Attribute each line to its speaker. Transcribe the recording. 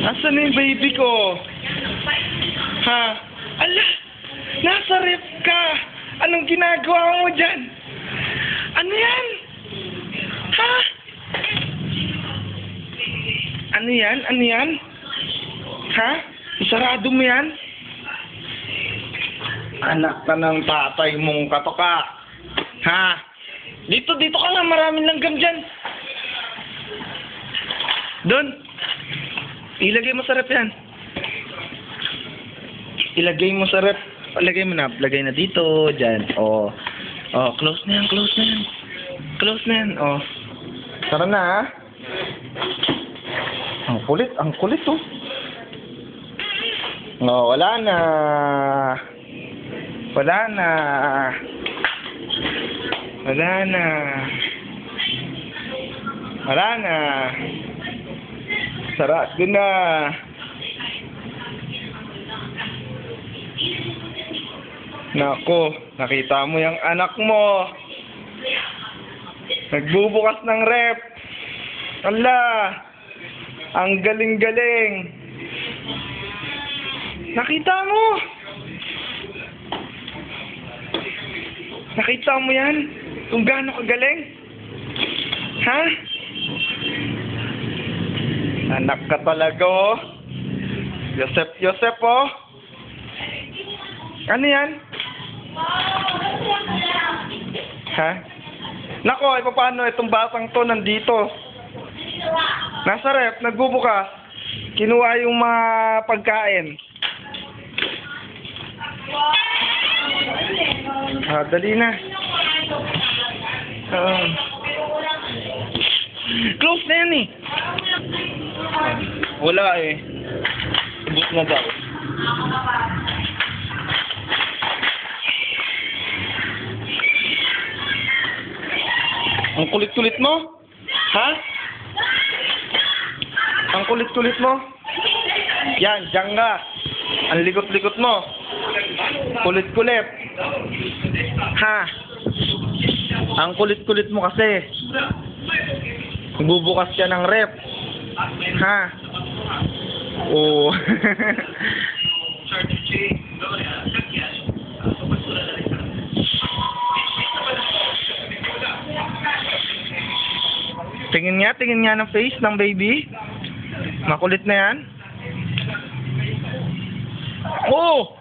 Speaker 1: Asan na yung baby ko? Ha? Ala! Nasa ref ka! Anong ginagawa mo dyan? Ano yan? Ha? Ano yan? Ano yan? Ha? Isarado mo yan? Anak ka ng tatay mong katoka. Ha? Dito ka nga. Maraming langgam dyan. Doon. Ilagay mo sa rep yan. Ilagay mo sa rep. Lagay mo na. Lagay na dito. Dyan. Oh, close na yan. Close na yan. Close na yan. Oh. Tara na, ha? Ang kulit. Ang kulit, oh. Oh, wala na. Wala na. Wala na. Wala na. Sarap doon na. Nako, nakita mo yung anak mo. Nagbubukas ng rep. Ala, ang galing-galing. Nakita mo? Nakita mo yan? Kung gaano kagaling? Ha? Anak ka talaga, oh. Yosep, oh. Ano yan? Ha? Nako, paano itong batang to nandito? Nasa rep, nagbubukas. Kinuha yung mga pagkain. Dali na. Close na yan eh. Wala eh. Ubus na daw. Ang kulit-kulit mo? Ha? Ang kulit-kulit mo? Yan, diyan ka. Ang likot-likot mo. Kulit-kulit. Ha? Ang kulit-kulit mo kasi. Bubukas ka ng rep. Ha? Oo. Tingin nga ng face ng baby. Makulit na yan. Oh!